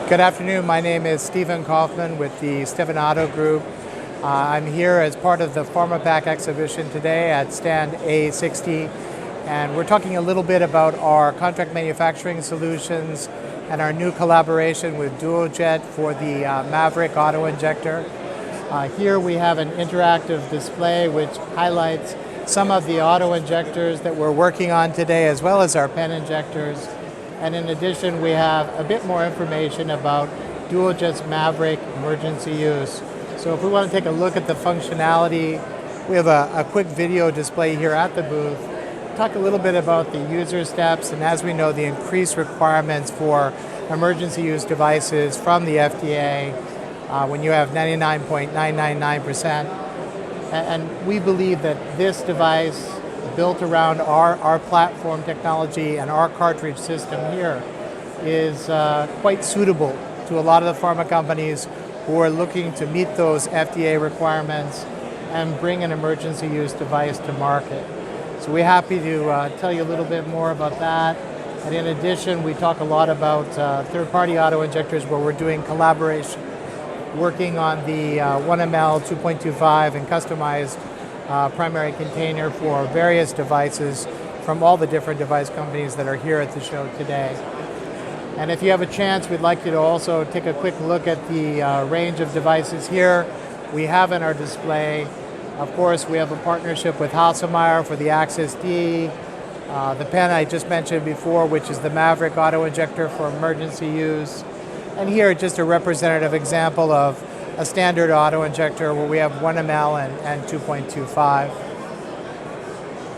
Good afternoon. My name is Steven Kaufman with the Stevanato Group. I'm here as part of the pharmapack exhibition today at stand A60, and we're talking a little bit about our contract manufacturing solutions and our new collaboration with Duoject for the Maverick autoinjector. Here we have an interactive display which highlights some of the autoinjectors that we're working on today, as well as our pen injectors. And in addition, we have a bit more information about Duoject's Maverick emergency use. So if we want to take a look at the functionality, we have a quick video display here at the booth. Talk a little bit about the user steps, and as we know, the increased requirements for emergency use devices from the FDA when you have 99.999%. And we believe that this device, built around our platform technology and our cartridge system here, is quite suitable to a lot of the pharma companies who are looking to meet those FDA requirements and bring an emergency use device to market. So we're happy to tell you a little bit more about that. And in addition, we talk a lot about third-party auto-injectors where we're doing collaboration, working on the 1 ml, 2.25 and customized primary container for various devices from all the different device companies that are here at the show today. And if you have a chance, we'd like you to also take a quick look at the range of devices here we have in our display. Of course, we have a partnership with Hasselmeyer for the Access D, the pen I just mentioned before, which is the Maverick auto-injector for emergency use. And here, just a representative example of a standard auto-injector where we have 1 ml and 2.25.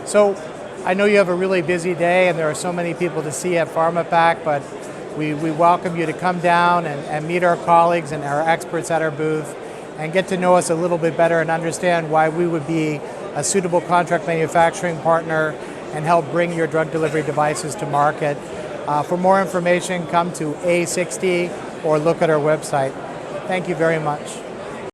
So I know you have a really busy day and there are so many people to see at pharmapack, but we welcome you to come down and meet our colleagues and our experts at our booth and get to know us a little bit better and understand why we would be a suitable contract manufacturing partner and help bring your drug delivery devices to market. For more information, come to A60 or look at our website. Thank you very much.